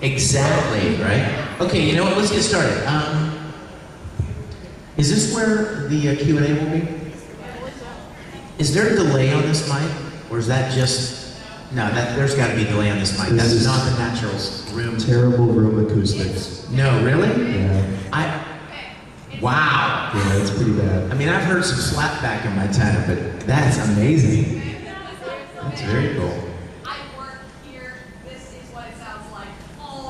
Exactly, right? Okay, you know what? Let's get started. Is this where the Q&A will be? Is there a delay on this mic, or is that just? No, there's got to be a delay on this mic. That's not the natural room. Terrible room acoustics. No, really? Yeah. Wow. Yeah, it's pretty bad. I mean, I've heard some slap back in my time, but that's amazing. That's very cool. I work here. This is what it sounds like.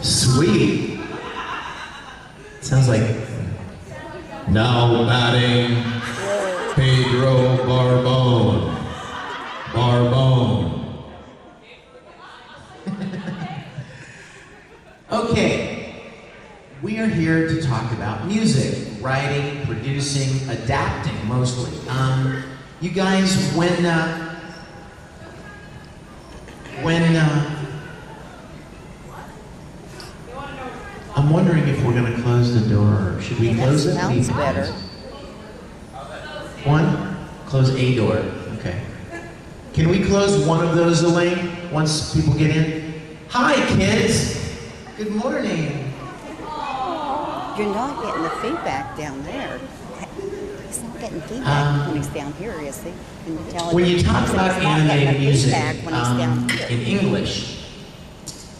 Sweet. Sounds like. Now batting, Pedro Barbone. Barbone. Okay, we are here to talk about music, writing, producing, adapting mostly. You guys, I'm wondering if we're going to close the door. Should we close it? Sounds better. One, close a door. Okay. Can we close one of those, Elaine, once people get in? Hi, kids. Good morning. You're not getting the feedback down there. He's not getting feedback when he's down here, is he? When you talk about animated music when he's down here. in English,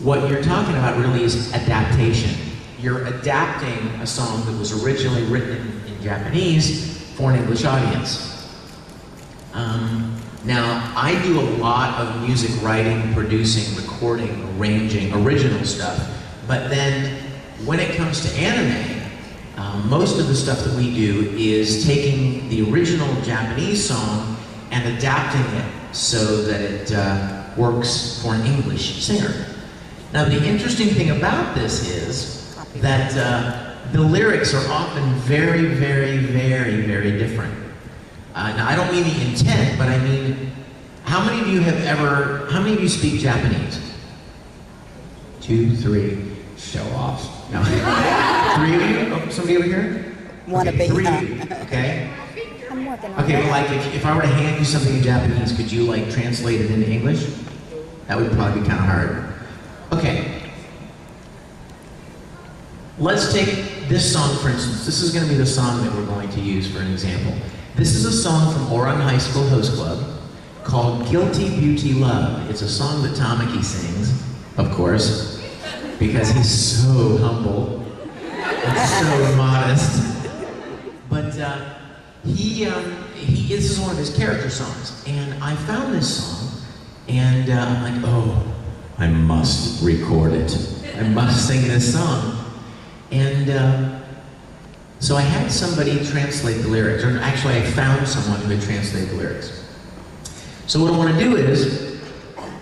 what you're talking about really is adaptation. You're adapting a song that was originally written in Japanese for an English audience. Now, I do a lot of music writing, producing, recording, arranging, original stuff, but then when it comes to anime, most of the stuff that we do is taking the original Japanese song and adapting it so that it works for an English singer. Now, the interesting thing about this is that the lyrics are often very, very, very, very different. Now, I don't mean the intent, but I mean, how many of you speak Japanese? 2, 3, show off. No. 3 of you? Oh, somebody over here? Wanna Okay, be, 3 of you, okay? I'm working on Okay, that. but like, if I were to hand you something in Japanese, could you like translate it into English? That would probably be kind of hard. Okay. Let's take this song, for instance. This is going to be the song that we're going to use for an example. This is a song from Oran High School Host Club called Guilty Beauty Love. It's a song that Tamaki sings, of course, because he's so humble and so modest. But this is one of his character songs. And I found this song, and I'm like, oh, I must record it. I must sing this song. And so I had somebody translate the lyrics, or actually I found someone who had translated the lyrics. So what I want to do is,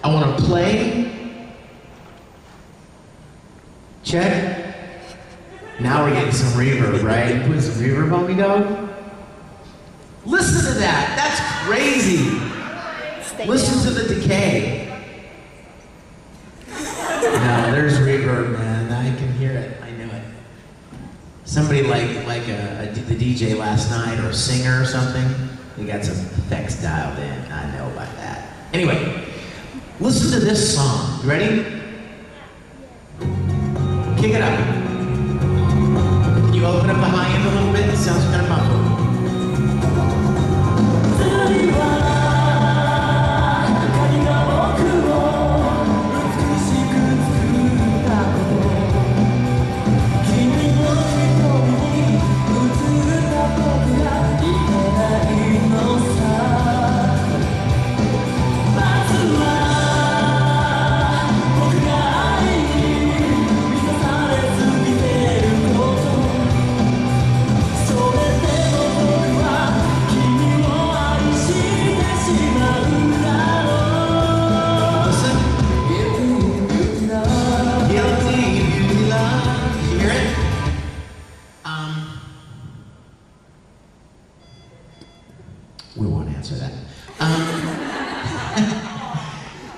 I want to play, check. Now we're getting some reverb, right? Put some reverb on me, dog. Listen to that, that's crazy. Listen to the decay. No, there's reverb, man. I can hear it. I know it. Somebody like the DJ last night, or a singer or something, they got some effects dialed in. I know about that. Anyway, listen to this song. You ready? Kick it up. Can you open up the high end a little bit? It sounds kind of muffled. We won't answer that.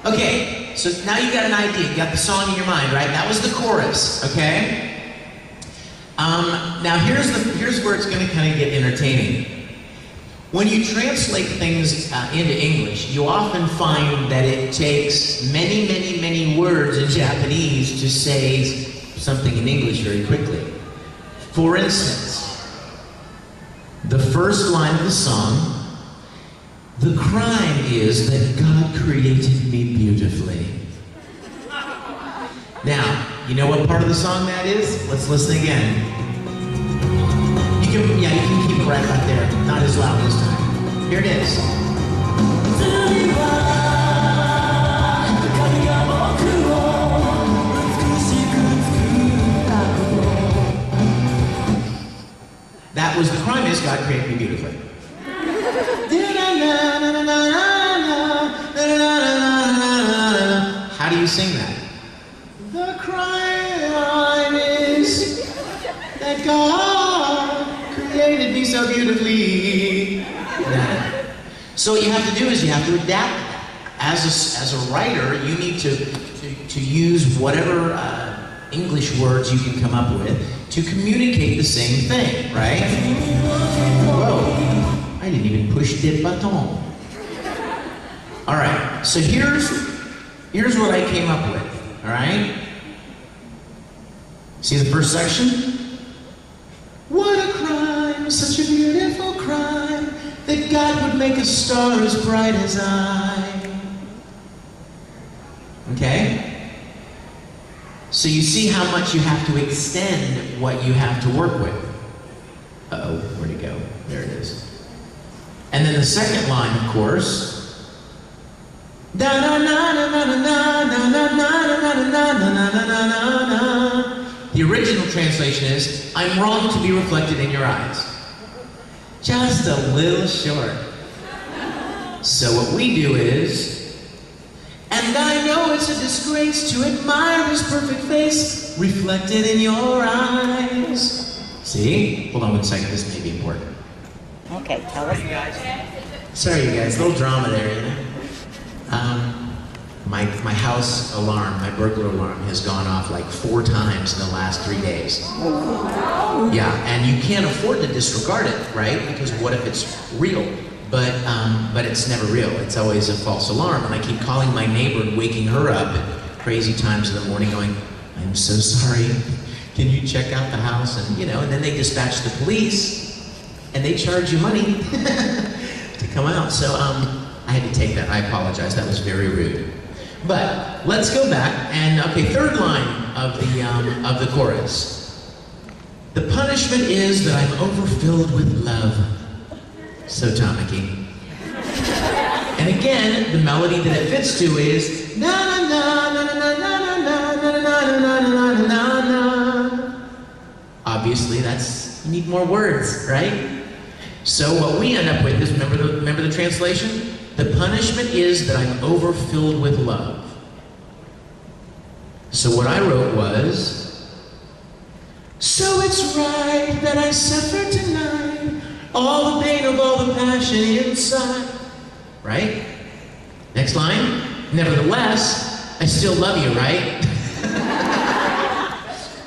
Okay, so now you got an idea. You got the song in your mind, right? That was the chorus, okay? Now here's where it's going to kind of get entertaining. When you translate things into English, you often find that it takes many, many, many words in Japanese to say something in English very quickly. For instance, the first line of the song, "The crime is that God created me beautifully." Now, you know what part of the song that is? Let's listen again. You can keep it right there. Not as loud this time. Here it is. That was "the crime is God created me beautifully." How do you sing that? The crime is that God created me so beautifully. Yeah. So what you have to do is you have to adapt. As a writer, you need to use whatever English words you can come up with to communicate the same thing, right? Whoa, I didn't even push the button. All right, so here's what I came up with, all right? See the first section? What a crime, such a beautiful crime, that God would make a star as bright as I. Okay? So you see how much you have to extend what you have to work with. Uh-oh, where'd it go? There it is. And then the second line, of course. The original translation is, I'm wrong to be reflected in your eyes. Just a little short. So what we do is, and I know it's a disgrace to admire his perfect face reflected in your eyes. See? Hold on one second, this may be important. Okay, tell us. Sorry you guys, a little drama there, you know? My house alarm, my burglar alarm, has gone off like 4 times in the last 3 days. Yeah, and you can't afford to disregard it, right? Because what if it's real? But it's never real. It's always a false alarm. And I keep calling my neighbor and waking her up at crazy times in the morning going, I'm so sorry. Can you check out the house? And and then they dispatch the police and they charge you money to come out. So I had to take that. I apologize. That was very rude. But let's go back and third line of the chorus. The punishment is that I'm overfilled with love. So Tamaki. And again, the melody that it fits to is na na na na na na na na na na na na na. Obviously, you need more words, right? So what we end up with is remember the translation? The punishment is that I'm overfilled with love. So what I wrote was, so it's right that I suffer tonight, all the pain of all the passion inside. Right? Next line. Nevertheless, I still love you, right?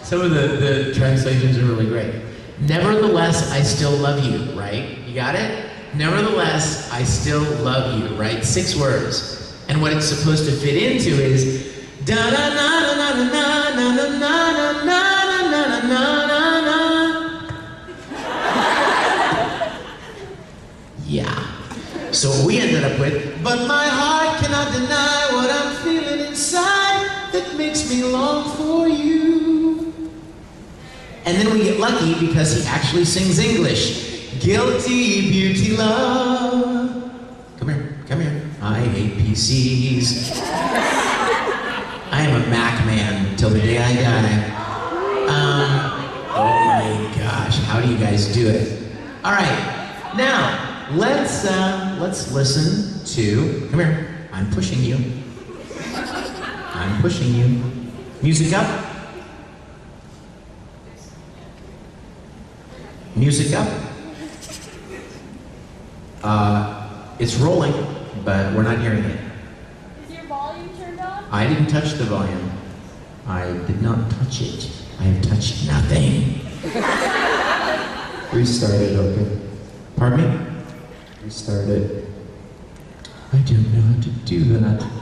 Some of the translations are really great. Nevertheless, I still love you, right? You got it? Nevertheless, I still love you, right? 6 words. And what it's supposed to fit into is da na na na na na na na na na na na na na. Yeah. So what we ended up with, but my heart cannot deny what I'm feeling inside that makes me long for you. And then we get lucky because he actually sings English. Guilty beauty love. Come here. I hate PCs. I am a Mac man till the day I die. Oh my gosh, how do you guys do it? All right, now let's listen to. Come here. I'm pushing you. I'm pushing you. Music up. Music up. It's rolling, but we're not hearing it. Is your volume turned on? I didn't touch the volume. I did not touch it. I have touched nothing. Restart it, okay? Pardon me? Restart it. I don't know how to do that.